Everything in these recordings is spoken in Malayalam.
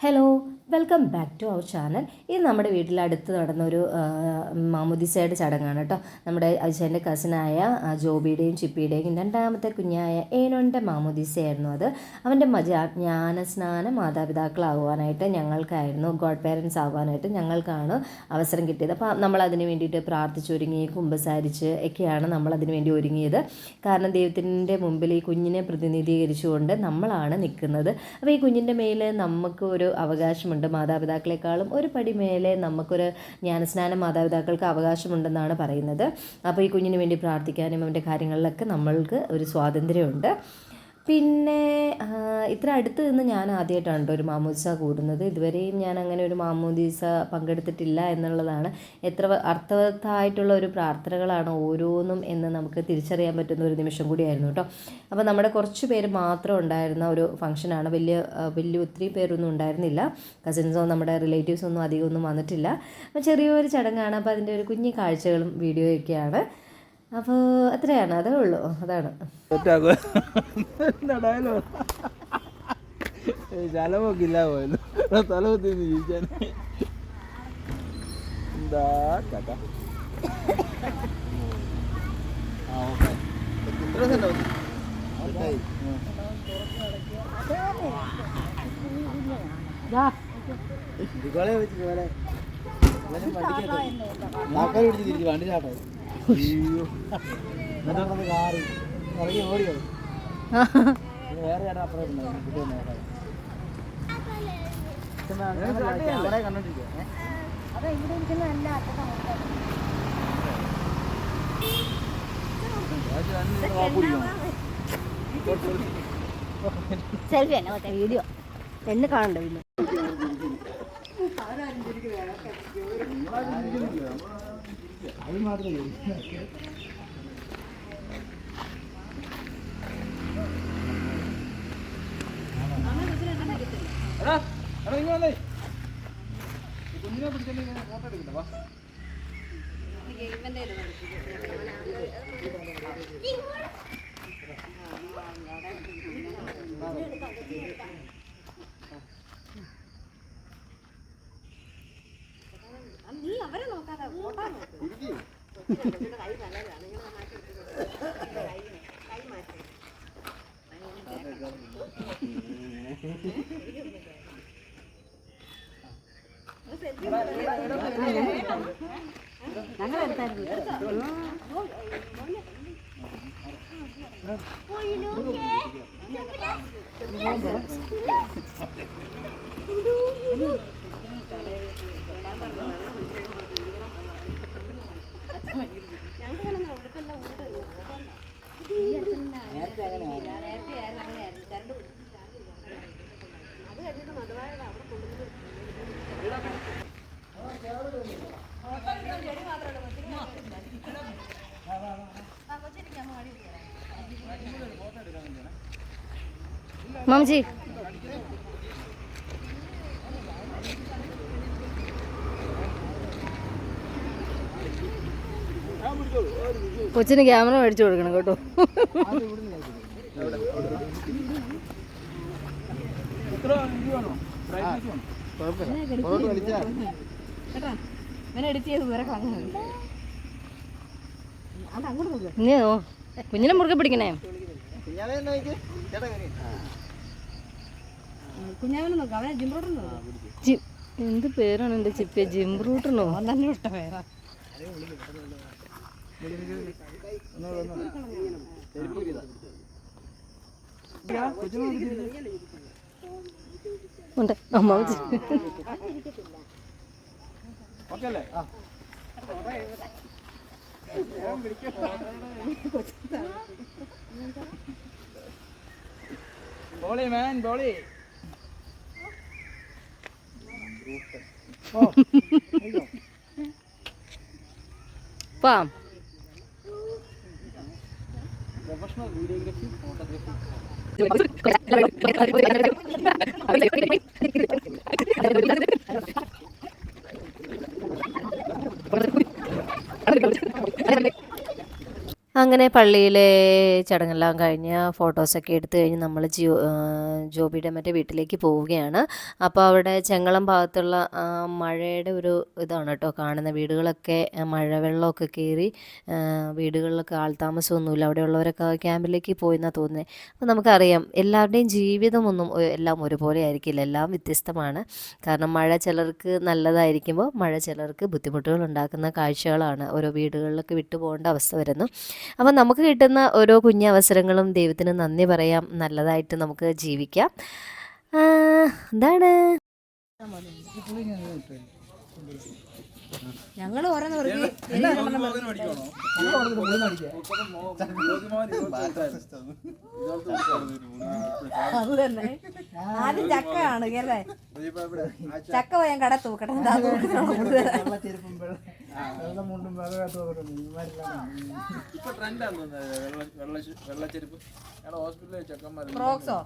Hello, welcome back to our channel. ഇത് നമ്മുടെ വീട്ടിലടുത്ത് നടന്നൊരു മാമുദിസയുടെ ചടങ്ങാണ് കേട്ടോ. നമ്മുടെ അച്ഛൻ്റെ കസിനായ ജോബിയുടെയും ചിപ്പിയുടെയും രണ്ടാമത്തെ കുഞ്ഞായ ഏനോൻ്റെ മാമുദിസയായിരുന്നു അത്. അവൻ്റെ ജ്ഞാനസ്നാന മാതാപിതാക്കളാകുവാനായിട്ട് ഞങ്ങൾക്കായിരുന്നു, ഗോഡ് പേരൻസ് ആകുവാനായിട്ട് ഞങ്ങൾക്കാണ് അവസരം കിട്ടിയത്. അപ്പോൾ നമ്മളതിന് വേണ്ടിയിട്ട് പ്രാർത്ഥിച്ചൊരുങ്ങി കുമ്പസാരിച്ച് ഒക്കെയാണ് നമ്മളതിന് വേണ്ടി ഒരുങ്ങിയത്. കാരണം ദൈവത്തിൻ്റെ മുമ്പിൽ ഈ കുഞ്ഞിനെ പ്രതിനിധീകരിച്ചുകൊണ്ട് നമ്മളാണ് നിൽക്കുന്നത്. അപ്പോൾ ഈ കുഞ്ഞിൻ്റെ മേൽ നമുക്ക് ഒരു അവകാശമുണ്ട്. മാതാപിതാക്കളെക്കാളും ഒരു പടി മേലെ നമുക്കൊരു ജ്ഞാനസ്നാനം മാതാപിതാക്കൾക്ക് അവകാശമുണ്ടെന്നാണ് പറയുന്നത്. അപ്പോൾ ഈ കുഞ്ഞിന് വേണ്ടി പ്രാർത്ഥിക്കാനും അവൻ്റെ കാര്യങ്ങളിലൊക്കെ നമ്മൾക്ക് ഒരു സ്വാതന്ത്ര്യമുണ്ട്. പിന്നെ ഇത്ര അടുത്ത് നിന്ന് ഞാൻ ആദ്യമായിട്ടാണ് ഒരു മാമോദിസ കൂടുന്നത്. ഇതുവരെയും ഞാൻ അങ്ങനെ ഒരു മാമോദിസ പങ്കെടുത്തിട്ടില്ല എന്നുള്ളതാണ്. എത്ര അർത്ഥവത്തായിട്ടുള്ള ഒരു പ്രാർത്ഥനകളാണ് ഓരോന്നും എന്ന് നമുക്ക് തിരിച്ചറിയാൻ പറ്റുന്ന ഒരു നിമിഷം കൂടിയായിരുന്നു കേട്ടോ. അപ്പോൾ നമ്മുടെ കുറച്ച് പേര് മാത്രം ഉണ്ടായിരുന്ന ഒരു ഫംഗ്ഷനാണ്. വലിയ ഒത്തിരി പേരൊന്നും ഉണ്ടായിരുന്നില്ല. കസിൻസോ നമ്മുടെ റിലേറ്റീവ്സോ ഒന്നും അധികമൊന്നും വന്നിട്ടില്ല. അപ്പോൾ ചെറിയൊരു ചടങ്ങാണ്. അപ്പോൾ അതിൻ്റെ ഒരു കുഞ്ഞു കാഴ്ചകളും വീഡിയോയൊക്കെയാണ്. അപ്പോൾ അത്രയാണ്, അതേ ഉള്ളൂ. അതാണ് ചലവൊക്കില്ല പോയല്ലോ, തലവത്തി ജീവിക്കാൻ. എന്താ കാക്ക വണ്ടി ചാട്ടോ. കാറ് ഇറങ്ങി ഓടിയോ വേറെ ചേട്ടാ അപ്പുറം കണ്ടോണ്ടിരിക്കുക. സെൽഫി തന്നെ മറ്റേ വീഡിയോ എന്നെ കാണണ്ട. പിന്നെ അത് മാത്രമേ കുഞ്ഞിനെ പിടിച്ചിട്ട് ഫോട്ടോ എടുക്കണ്ട. നീ അവരെ നോക്കാതെ ഫോട്ടോ മാമജി കൊച്ചിന് ക്യാമറ മേടിച്ചു കൊടുക്കണം കേട്ടോ. കുഞ്ഞിനെ മുറുകെ പിടിക്കണേ. എന്ത് പേരാണ് എൻ്റെ ചിപ്പിയെ? ജിംബ്രൂട്ടനോ? തന്നെ വിട്ട പേരാ. ഉണ്ട് അമ്മ ബോളി മാൻ ബോളി. Palm professional videography photography. അങ്ങനെ പള്ളിയിലെ ചടങ്ങെല്ലാം കഴിഞ്ഞ് ഫോട്ടോസൊക്കെ എടുത്തു കഴിഞ്ഞ് നമ്മൾ ജോബിയുടെ മറ്റേ വീട്ടിലേക്ക് പോവുകയാണ്. അപ്പോൾ അവിടെ ചെങ്ങളം ഭാഗത്തുള്ള മഴയുടെ ഒരു ഇതാണ് കേട്ടോ കാണുന്ന. വീടുകളൊക്കെ മഴവെള്ളമൊക്കെ കയറി വീടുകളിലൊക്കെ ആൾതാമസമൊന്നുമില്ല. അവിടെയുള്ളവരൊക്കെ ക്യാമ്പിലേക്ക് പോയെന്നാണ് തോന്നുന്നത്. അപ്പോൾ നമുക്കറിയാം എല്ലാവരുടെയും ജീവിതമൊന്നും എല്ലാം ഒരുപോലെ ആയിരിക്കില്ല, എല്ലാം വ്യത്യസ്തമാണ്. കാരണം മഴ ചിലർക്ക് നല്ലതായിരിക്കുമ്പോൾ മഴ ചിലർക്ക് ബുദ്ധിമുട്ടുകൾ ഉണ്ടാക്കുന്ന കാഴ്ചകളാണ് ഓരോ വീടുകളിലൊക്കെ വിട്ടുപോകേണ്ട അവസ്ഥ വരുന്നു. അപ്പം നമുക്ക് കിട്ടുന്ന ഓരോ കുഞ്ഞവസരങ്ങളും ദൈവത്തിന് നന്ദി പറയാം, നല്ലതായിട്ട് നമുക്ക് ജീവിക്കാം. എന്താണ് ഞങ്ങൾ ഓരോന്ന് പറയും അത് തന്നെ. ആദ്യം ചക്കയാണ് അല്ലേ? ചക്ക പോയാൽ കട തൂക്കട്ടെ. ഫ്രോക്സോ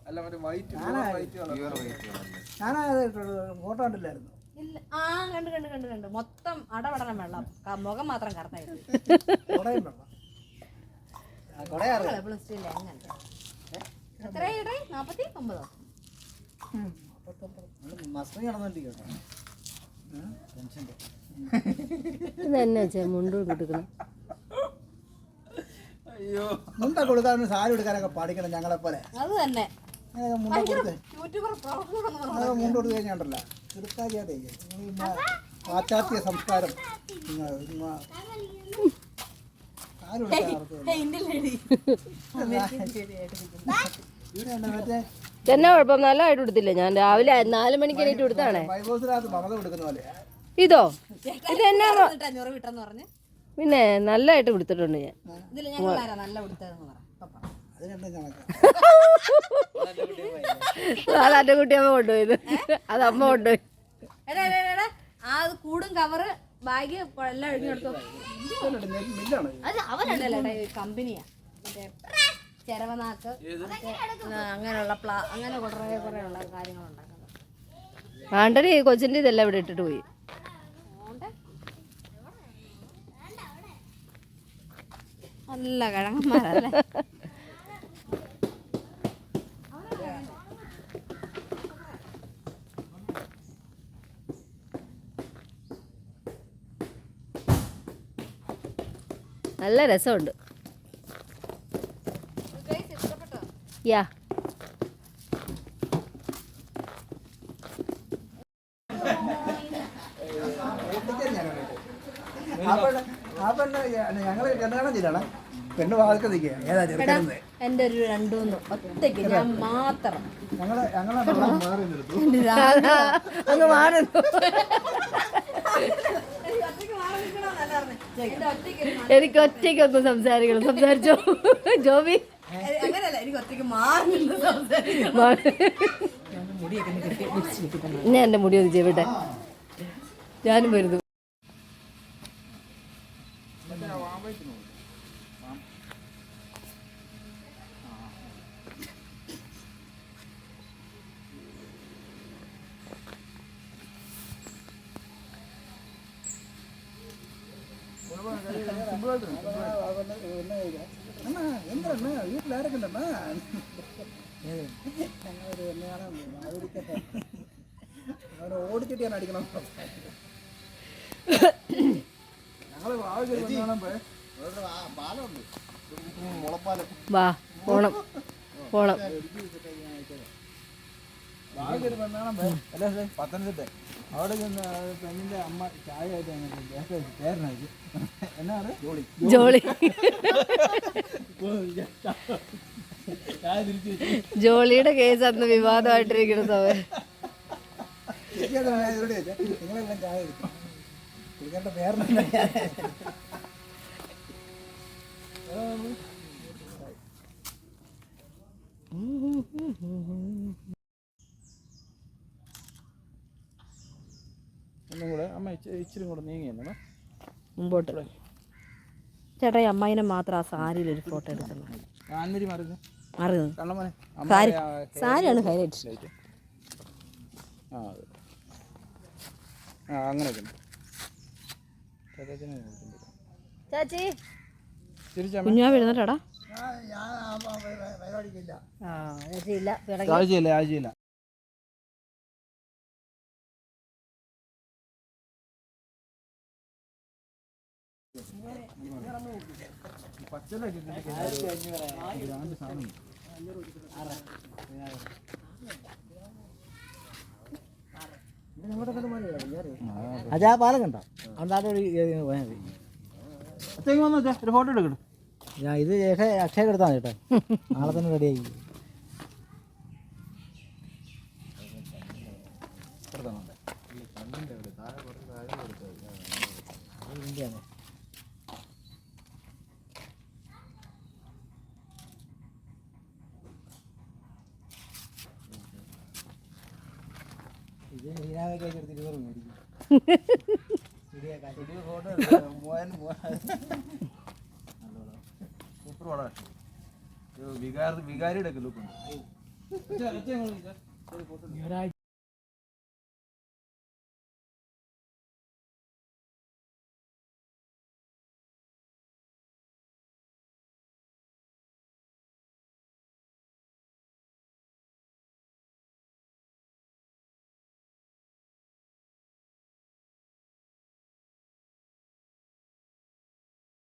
അല്ല മറ്റേ വൈറ്റ് ഫോട്ടോ കണ്ടില്ലായിരുന്നു. ഇല്ല. ആ കണ്ടു കണ്ടു കണ്ടു കണ്ടു. മൊത്തം അടപടനം വെള്ളം, മുഖം മാത്രം കറന്നായിരുന്നു. പ്ലസ് ടു എത്രയായി? 49. ഇതെന്നാ മുണ്ടോട് കൊടുക്കണം? മുണ്ട കൊടുക്കാൻ സാരി എടുക്കാനൊക്കെ പഠിക്കണം ഞങ്ങളെ പോലെ. അത് തന്നെ. മുണ്ട് കൊടുത്തു കഴിഞ്ഞാണ്ടല്ല ചെറുക്കാരിയാതെ പാശ്ചാത്യ സംസ്കാരം തന്നെ കുഴപ്പം നല്ലതായിട്ട് കൊടുത്തില്ല. ഞാൻ രാവിലെ 4 മണിക്ക് എണീറ്റ് കൊടുത്താണേ. ഇതോ ഇതെന്നാ പിന്നെ നല്ലതായിട്ട് കൊടുത്തിട്ടുണ്ട് ഞാൻ. അതെന്റെ കുട്ടിയമ്മ കൊണ്ടുപോയത്, അത് അമ്മ കൊണ്ടുപോയി. ആ കൂടും കവറ് ബാഗ് എല്ലാം എഴുതിയെടുത്തു. അത് അവരുണ്ടല്ലോ കമ്പനിയാ, മറ്റേ ചെരവനാക്ക് അങ്ങനെയുള്ള അങ്ങനെ കുറെ ഉള്ള കാര്യങ്ങളുണ്ടാക്കുന്നത്. ആണ്ടരി കൊച്ചിൻ്റെ ഇതെല്ലാം ഇവിടെ ഇട്ടിട്ട് പോയി. നല്ല കിഴങ്ങന്മാരല്ലേ? നല്ല രസമുണ്ട്. യാ ഞങ്ങള് കല്യാണം ചെയ്താണ്. പെണ്ണ് വാക്ക് നിൽക്കുക ഏതാ ചെറുക്കുന്നത്? എന്റെ ഒരു 2-3 ഒറ്റയ്ക്ക് ഞാൻ മാത്രം. അങ്ങ് മാറുന്നു. എനിക്ക് ഒറ്റയ്ക്കൊന്ന് സംസാരിക്കണം. സംസാരിച്ചോ ജോബി? അങ്ങനെയല്ല, എനിക്ക് ഒറ്റയ്ക്ക് മാറി ഞാൻ എൻ്റെ മുടി ഒന്ന് ചെയ്യട്ടെ. ഞാനും വരുന്നു. എന്താ വീട്ടിലാരൊക്കെ ഉണ്ടെന്നാ അവരെ ഓടിച്ചിട്ട് ഞാൻ അടിക്കണം. ഞങ്ങള് വാ പോണം പോണം. പത്തനംതിട്ട അവിടെ ചെന്ന് പെണ്ണിന്റെ അമ്മ ചായ ആയിട്ട് പേരനായി എന്നാണ് ജോളി ജോളിയുടെ കേസ് അന്ന് വിവാദമായിട്ടിരിക്കുന്ന സമയം. നിങ്ങളെല്ലാം ചായ എടുക്കും കുടിക്കേണ്ട പേരന. ഒന്നും കൂടെ അമ്മ ഇച്ചിരി കൂടെ നീങ്ങിയല്ലേ മുമ്പോട്ട്. ചേട്ടാ ഈ അമ്മായിനെ മാത്രം ആ സാരിയിലൊരു ഫോട്ടോ എടുക്കണം. ആൻമരി മറിഞ്ഞു മറിഞ്ഞു സാരി, സാരിയാണ് ഹൈലൈറ്റ്. ആ അങ്ങനെയൊക്കെ ചാച്ചി തിരിച്ചാ കുഞ്ഞാ വീഴുന്നട്ടാടാ. ഞാൻ പരിപാടിക്കില്ല. ആ രക്ഷയില്ല പിണങ്ങി ആഴ്ചയില്ല ആഴ്ചയില്ല. അച്ഛാ ആ പാലം കണ്ടോ? അന്താണ്ട് പോയാൽ മതി. അച്ഛൻ വന്നോ അച്ഛാ, ഒരു ഫോട്ടോ എടുക്കട്ടെ. ഞാൻ ഇത് അക്ഷയ എടുത്താൽ മതി കേട്ടോ. നാളെ തന്നെ റെഡിയാക്കി. ഇത് നീനാവൊക്കെ എടുത്ത് 20 മേടിക്കും. ഫോട്ടോ എടുക്കാം. 3000 സൂപ്പർ പടം. വികാരിയുടെ ഒക്കെ ലുക്ക് ഉണ്ട്. ഒരാഴ്ച